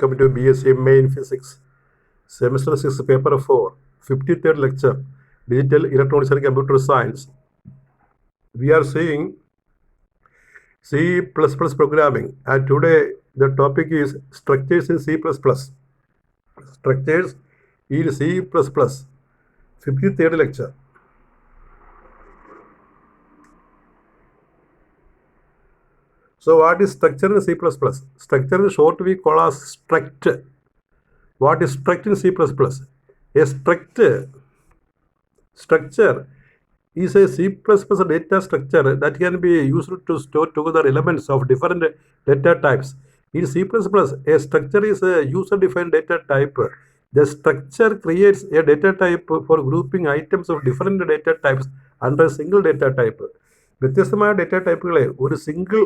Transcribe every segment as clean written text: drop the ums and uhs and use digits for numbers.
Welcome to BSc Main Physics, Semester 6, Paper 4, 53rd lecture, Digital Electronics and Computer Science. We are seeing C++ programming, and today the topic is structures in C++. Structures in C++, 53rd lecture. So what is structure in C++? Structure in short we call as struct. What is struct in C++? A structure is a C++ data structure that can be used to store together elements of different data types. In C++, a structure is a user-defined data type. The structure creates a data type for grouping items of different data types under a single data type. വ്യത്യസ്തമായ data ടൈപ്പുകളെ ഒരു single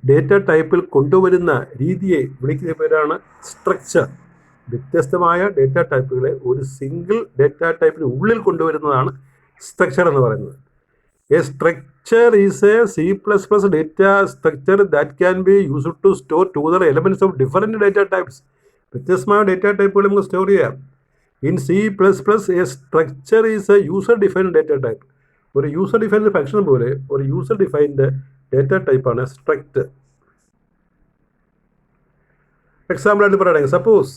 data ടൈപ്പിൽ കൊണ്ടുവരുന്ന രീതിയെ വിളിക്കുന്ന പേരാണ് structure. വ്യത്യസ്തമായ data ടൈപ്പുകളെ ഒരു single data ടൈപ്പിന് ഉള്ളിൽ കൊണ്ടുവരുന്നതാണ് സ്ട്രക്ചർ എന്ന് പറയുന്നത്. A structure is a C++ data structure that can be used to store together elements of different data types. വ്യത്യസ്തമായ ഡേറ്റ ടൈപ്പുകൾ നമുക്ക് സ്റ്റോർ ചെയ്യാം. In C++, a structure is a user defined data type. ഒരു user defined function പോലെ ഒരു user defined data ടൈപ്പാണ് struct. Example ആയിട്ട് പറയുകയാണെങ്കിൽ സപ്പോസ്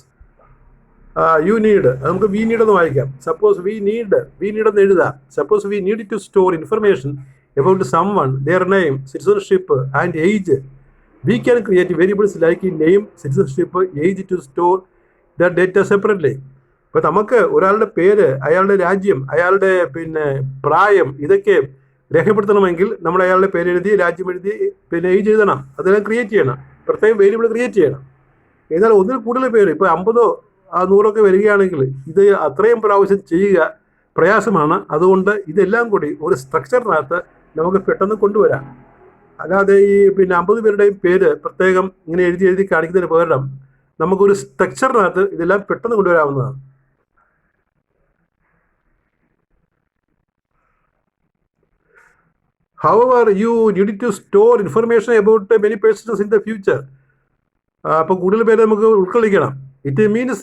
യു നീഡ്, നമുക്ക് വി നീഡ് എന്ന് വായിക്കാം. സപ്പോസ് വി നീഡ് എന്ന് എഴുതാം. Suppose we need to store information about someone, their name, citizenship and age. We can create variables like name, citizenship, age to store the data separately. ഇപ്പം നമുക്ക് ഒരാളുടെ പേര്, അയാളുടെ രാജ്യം, അയാളുടെ പ്രായം ഇതൊക്കെ രേഖപ്പെടുത്തണമെങ്കിൽ നമ്മൾ അയാളുടെ പേര് എഴുതി, രാജ്യം എഴുതി, ഏജ് എഴുതണം. അതെല്ലാം ക്രിയേറ്റ് ചെയ്യണം, പ്രത്യേകം വേരിയബിൾ ക്രിയേറ്റ് ചെയ്യണം. എന്നാൽ ഒന്നിൽ കൂടുതൽ പേര്, ഇപ്പോൾ 50 100 വരികയാണെങ്കിൽ ഇത് അത്രയും പ്രാവശ്യം ചെയ്യുക പ്രയാസമാണ്. അതുകൊണ്ട് ഇതെല്ലാം കൂടി ഒരു സ്ട്രക്ചറിനകത്ത് നമുക്ക് പെട്ടെന്ന് കൊണ്ടുവരാം. അല്ലാതെ ഈ 50 പേരുടെയും പേര് പ്രത്യേകം ഇങ്ങനെ എഴുതി കാണിക്കുന്നതിന് പകരം നമുക്കൊരു സ്ട്രക്ചറിനകത്ത് ഇതെല്ലാം പെട്ടെന്ന് കൊണ്ടുവരാവുന്നതാണ്. However, you need to store information about many persons in the future. അപ്പോൾ കൂടുതൽ പേര് നമുക്ക് ഉൾക്കൊള്ളിക്കണം. It means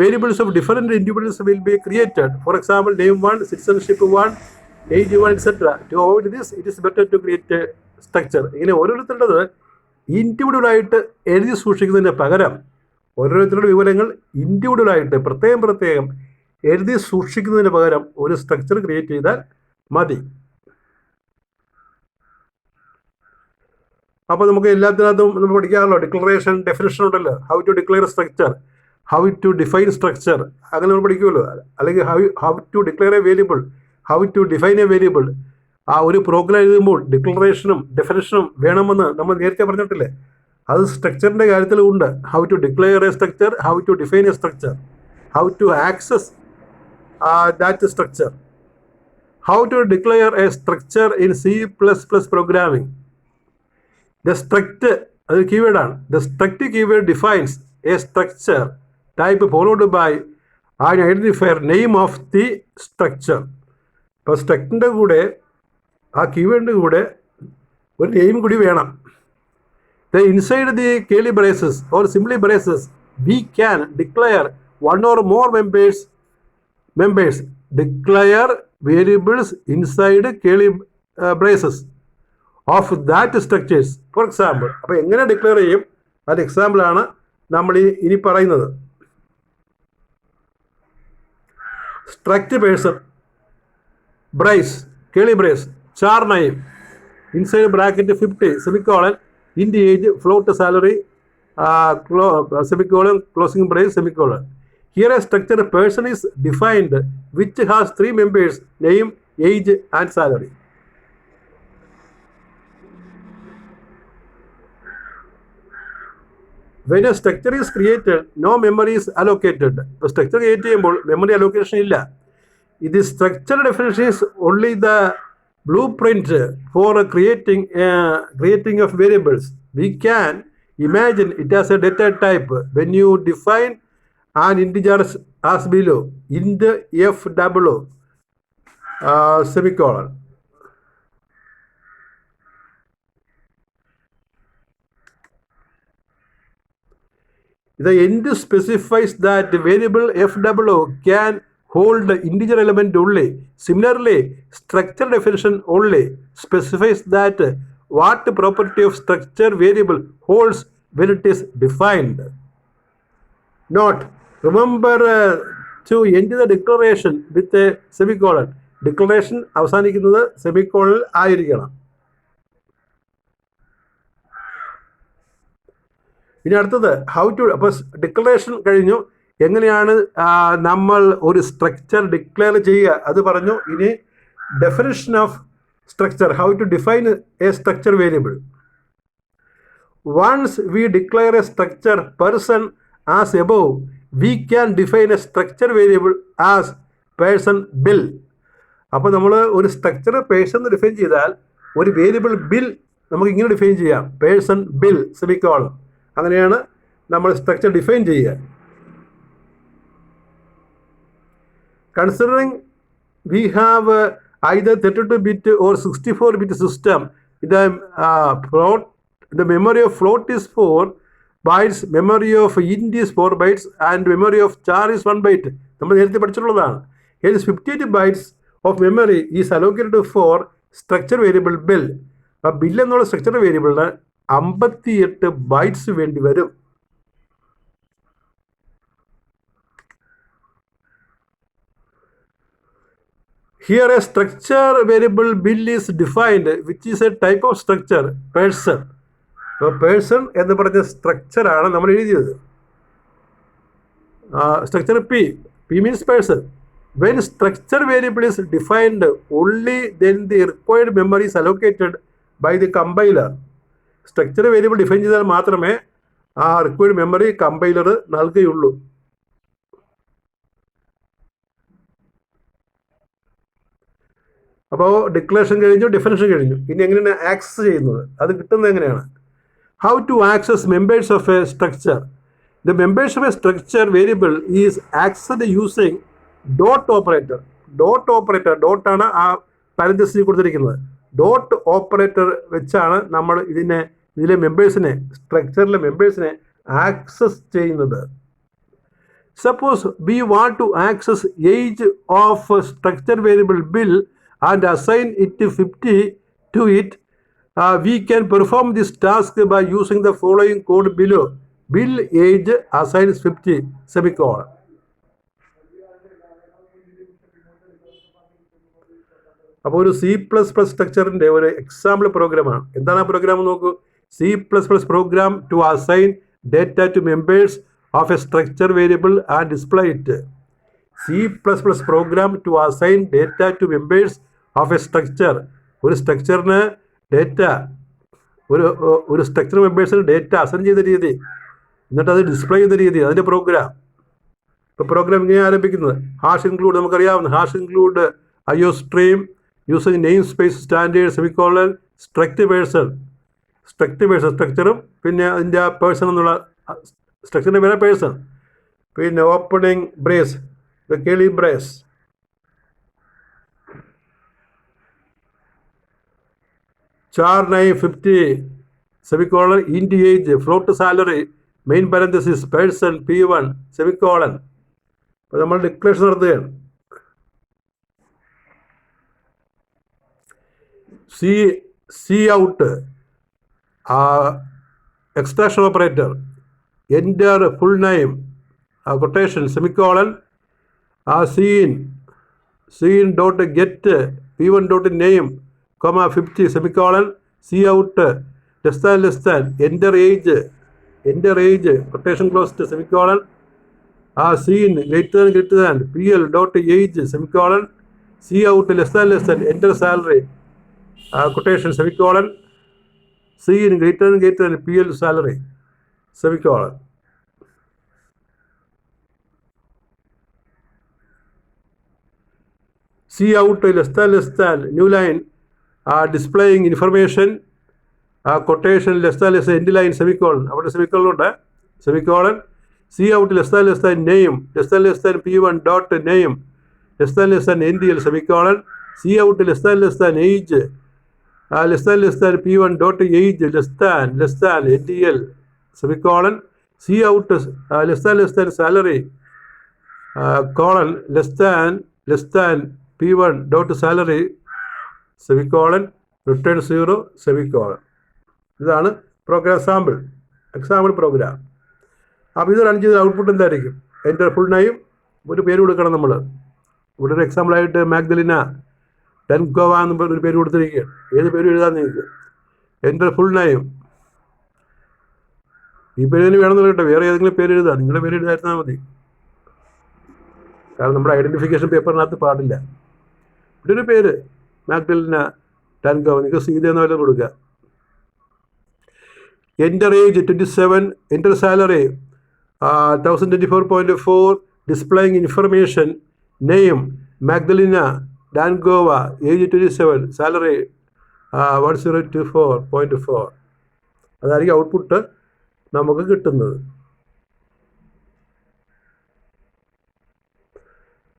variables of different individuals will be created. For example, name 1, citizenship 1, age 1, etc. To avoid this, it is better to create a structure. ഇങ്ങനെ ഓരോരുത്തരുടേത് ഇൻഡിവിജ്വലായിട്ട് എഴുതി സൂക്ഷിക്കുന്നതിന് പകരം ഓരോരുത്തരുടെ വിവരങ്ങൾ ഇൻഡിവിജ്വലായിട്ട് പ്രത്യേകം എഴുതി സൂക്ഷിക്കുന്നതിന് പകരം ഒരു സ്ട്രക്ചർ ക്രിയേറ്റ് ചെയ്താൽ മതി. അപ്പോൾ നമുക്ക് എല്ലാത്തിനകത്തും നമ്മൾ പഠിക്കാമല്ലോ, ഡിക്ലറേഷൻ, ഡെഫിനിഷൻ ഉണ്ടല്ലോ. How to declare structure, how to define structure, അങ്ങനെ നമ്മൾ പഠിക്കുമല്ലോ. അല്ലെങ്കിൽ how to declare a variable, how to define a variable. ആ ഒരു പ്രോഗ്രാം എഴുതുമ്പോൾ ഡിക്ലറേഷനും ഡെഫിനിഷനും വേണമെന്ന് നമ്മൾ നേരത്തെ പറഞ്ഞിട്ടില്ലേ. അത് സ്ട്രക്ചറിൻ്റെ കാര്യത്തിലും ഉണ്ട്. How to declare a structure, how to define a structure, how to access that structure. How to declare a structure in C++ programming. The struct, അത് കീവേഡാണ്. The struct keyword defines a structure type followed by an identifier name of the structure. ഇപ്പോൾ സ്ട്രക്റ്റിൻ്റെ കൂടെ ആ കീവേഡിൻ്റെ കൂടെ ഒരു name കൂടി വേണം. Inside the curly braces or simply braces, we can declare one or more members. Declare variables inside curly braces of that structures. For example, അപ്പോൾ എങ്ങനെ declare ചെയ്യും, അത് എക്സാമ്പിളാണ് നമ്മൾ ഇനി പറയുന്നത്. സ്ട്രക്റ്റ് പേഴ്സൺ, ബ്രേസ്, കേളി ബ്രേസ്, ചാർ നെയിം, ഇൻസൈഡ് ബ്രാക്കറ്റ് 50, സെമിക്കോളൻ, ഇൻഡ് age, float salary, semicolon, closing brace, semicolon. Here a structure person is defined which has 3 members, name, age and salary. When a structure is created, no memory is allocated. ഇപ്പോൾ structure create ചെയ്യുമ്പോൾ memory allocation ഇല്ല. ഇത് structure definition is only the blueprint for creating of variables. We can imagine it as a data type when you define an integer as below, int FOO, semicolon. The end specifies that the variable f_o can hold the integer element only. Similarly, structure definition only specifies that what property of structure variable holds when it is defined. Note, remember to end the declaration with a semicolon. Declaration അവസാനിക്കുന്നത് സെമിക്കോളനിൽ ആയിരിക്കണം. ഇനി അടുത്തത് how to, അപ്പോൾ declaration കഴിഞ്ഞു, എങ്ങനെയാണ് നമ്മൾ ഒരു structure declare ചെയ്യുക അത് പറഞ്ഞു. ഇനി definition of structure, how to define a structure variable. Once we declare a structure person as above, we can define a structure variable as person bill. അപ്പോൾ നമ്മൾ ഒരു സ്ട്രക്ചർ പേഴ്സൺ എന്ന് ഡിഫൈൻ ചെയ്താൽ ഒരു വേരിയബിൾ ബിൽ നമുക്ക് ഇങ്ങനെ define ചെയ്യാം, person bill semicolon. അങ്ങനെയാണ് നമ്മൾ സ്ട്രക്ചർ ഡിഫൈൻ ചെയ്യുക. Considering we have either 32-bit or 64-bit system, the memory of float is 4 bytes, memory of int is 4 bytes, and memory of char is 1 byte. നമ്മൾ നേരത്തെ പഠിച്ചിട്ടുള്ളതാണ്. Hence 58 bytes of memory is allocated for structure variable bill. അപ്പോൾ bill എന്നുള്ള structure വേരിയബിളിന് 58 bytes വേണ്ടി വരും. Here a structure variable bill is defined, which is a type of structure, person. അപ്പോൾ person എന്ന് പറഞ്ഞ സ്ട്രക്ചറാണ് നമ്മൾ എഴുതിയത്. Structure P means person. When structure variable is defined only, then the required memory is allocated by the compiler. Structure variable define ചെയ്താൽ മാത്രമേ ആ required memory compiler നൽകുകയുള്ളൂ. അപ്പോൾ declaration കഴിഞ്ഞു, ഡെഫിനിഷൻ കഴിഞ്ഞു. ഇനി എങ്ങനെയാണ് ആക്സസ് ചെയ്യുന്നത്, അത് കിട്ടുന്നത് എങ്ങനെയാണ്? How to access members of a structure. The members of a structure variable is accessed using dot operator. Dot operator, ഡോട്ടാണ് ആ പാരന്തസിസിൽ കൊടുത്തിരിക്കുന്നത്. ഡോട്ട് ഓപ്പറേറ്റർ വെച്ചാണ് നമ്മൾ ഇതിലെ മെമ്പേഴ്സിനെ, സ്ട്രക്ചറിലെ മെമ്പേഴ്സിനെ ആക്സസ് ചെയ്യുന്നത്. Suppose we want to access age of structure variable bill and assign it 50 to it, we can perform this task by using the following code below. Bill age assigns 50 semicolon. അപ്പോൾ ഒരു C++ സ്ട്രക്ചറിൻ്റെ ഒരു example പ്രോഗ്രാമാണ്. എന്താണ് ആ program നോക്കൂ. C++ program to assign data to members of a structure variable and display it. C++ program to assign data to members of a structure. ഒരു സ്ട്രക്ചറിന് data, ഒരു സ്ട്രക്ചർ മെമ്പേഴ്സിന് ഡേറ്റ അസൈൻ ചെയ്ത രീതി, എന്നിട്ട് അത് ഡിസ്പ്ലേ ചെയ്ത രീതി, അതിൻ്റെ പ്രോഗ്രാം. ഇപ്പോൾ പ്രോഗ്രാം ഇങ്ങനെ ആരംഭിക്കുന്നത് ഹാഷ് ഇൻക്ലൂഡ്, നമുക്കറിയാവുന്ന hash include IO stream using namespace standard semicolon struct person. സ്ട്രക്ചറും പിന്നെ അതിൻ്റെ പേഴ്സൺ എന്നുള്ള സ്ട്രക്ചറിൻ്റെ പേര് പേഴ്സൺ. പിന്നെ ഓപ്പണിംഗ് ബ്രേസ്, കേളി brace. char name 50 semicolon int age float salary main parenthesis person P1 semicolon. അപ്പോൾ നമ്മൾ ഡിക്ലറേഷൻ നടത്തുകയാണ്. C out extraction operator, enter full name quotation semicolon scene dot get P1 dot name comma 50 semicolon. C out less than enter age quotation closed semicolon scene greater than PL dot age semicolon. C out less than enter salary quotation semicolon. C in greater than PL salary semicolon. C out less than new line displaying information quotation less than end line semicolon. അവിടെ semicolon ഉണ്ട്. Semicolon. C out less than name less than P1 dot name less than NDL semicolon. C out less than age less than P1 dot age less than NDL semicolon. C out less than salary colon less than P1 dot salary semicolon return 0 semicolon. ഇതാണ് programme sample, example programme. അപ്പോൾ ഇത് run ചെയ്ത output എന്തായിരിക്കും? എൻ്റെ full name ഒരു പേര് കൊടുക്കണം നമ്മൾ. ഇവിടെ ഒരു എക്സാമ്പിളായിട്ട് മാഗ്ദലിന ഡെൻകോവ എന്ന് ഒരു പേര് കൊടുത്തിരിക്കുകയാണ്. ഏത് പേര് എഴുതാൻ നിങ്ങൾക്ക്? എൻ്റെ ഫുൾ നെയിം ഈ പേര് തന്നെ വേണമെന്നില്ല കേട്ടോ, വേറെ ഏതെങ്കിലും പേര് എഴുതാം, നിങ്ങളുടെ പേര് എഴുതായിരുന്നാൽ മതി. കാരണം നമ്മുടെ ഐഡൻറ്റിഫിക്കേഷൻ പേപ്പറിനകത്ത് പാടില്ല. ഇവിടെ ഒരു പേര് മാഗ്ദലിന ഡെൻകോവ, നിങ്ങൾക്ക് സീത എന്ന വല്ലതും കൊടുക്കുക. Enter age 27, enter salary 1024.4, displaying information, name Magdalena Dangova, age 27, salary 1024.4. അതായിരിക്കും ഔട്ട്പുട്ട് നമുക്ക് കിട്ടുന്നത്.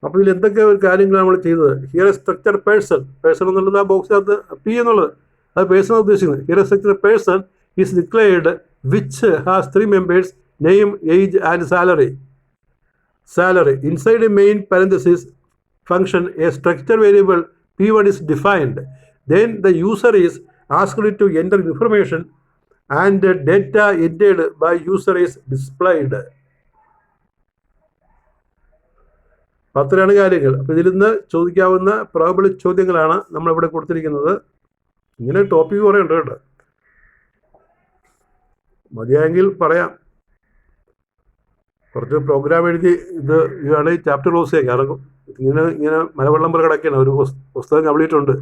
അപ്പോൾ ഇതിൽ എന്തൊക്കെ കാര്യങ്ങളാണ് നമ്മൾ ചെയ്തത്? ഹിയർ സ്ട്രക്ചർ പേഴ്സൺ എന്നുള്ളത് ആ ബോക്സിനകത്ത് P എന്നുള്ളത് അത് പേഴ്സൺ ഉദ്ദേശിക്കുന്നത്. Here structure person is declared which has 3 members, name, age and salary. Inside a main parenthesis function, a structure variable P1 is defined. Then the user is asked to enter information and data entered by user is displayed. അത്രയാണ് കാര്യങ്ങൾ. അപ്പോൾ ഇതിൽ നിന്ന് ചോദിക്കാവുന്ന probable ചോദ്യങ്ങളാണ് നമ്മളിവിടെ കൊടുത്തിരിക്കുന്നത്. ഇങ്ങനെ topic കുറേ ഉണ്ട് കേട്ടോ, മതിയായെങ്കിൽ പറയാം. കുറച്ച് പ്രോഗ്രാം എഴുതി ഇത് ഇതാണ് ഈ ചാപ്റ്റർ ക്ലോസ് ചെയ്യാൻ. കാരണം ഇങ്ങനെ മലവെള്ളം പോലെ കിടക്കുകയാണ്. ഒരു പുസ്തകം കംപ്ലീറ്റ് ഉണ്ട്.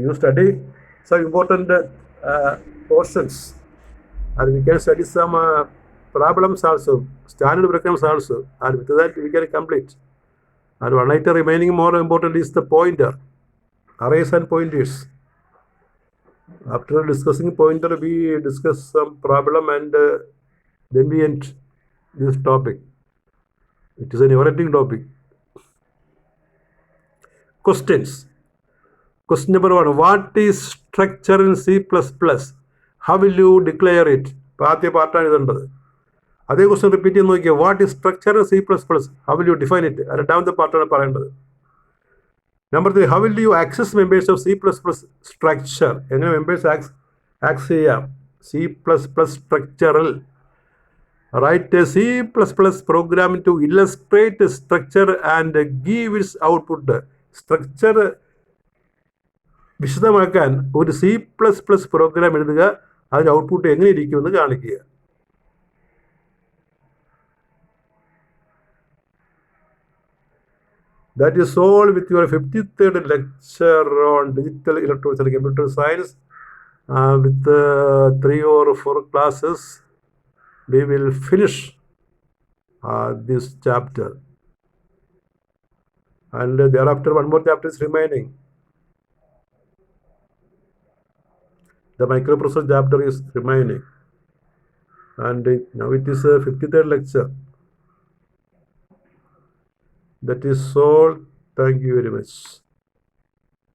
You study some important portions and we can study some problems also, standard programs also, and with that we can complete. And one item remaining more important is the pointer, arrays and pointers. After discussing pointer, we discuss some problem and then we end this topic. It is a never-ending topic. Questions. Question number 1. What is structure in C++? How will you declare it? ആദ്യ പാർട്ടാണ് ഇതുണ്ടത്. അതേ question repeat ചെയ്ത് നോക്കിയാൽ what is structure in C++? How will you define it? രണ്ടാമത്തെ പാർട്ടാണ് പറയേണ്ടത്. Number 3, how will you access members of C++ structure? എങ്ങനെ members access ചെയ്യാം C++ സ്ട്രക്ചറിൽ? Write C++ program to illustrate structure and give its output. Structure വിശദമാക്കാൻ ഒരു C++ programme എഴുതുക, അതിൻ്റെ ഔട്ട്പുട്ട് എങ്ങനെ ഇരിക്കുമെന്ന് കാണിക്കുക. That is all with your 53rd lecture on digital electronics and computer science. With 3 or 4 classes, we will finish this chapter. And thereafter, one more chapter is remaining. The microprocessor chapter is remaining. And now it is a 53rd lecture. That is all. Thank you very much.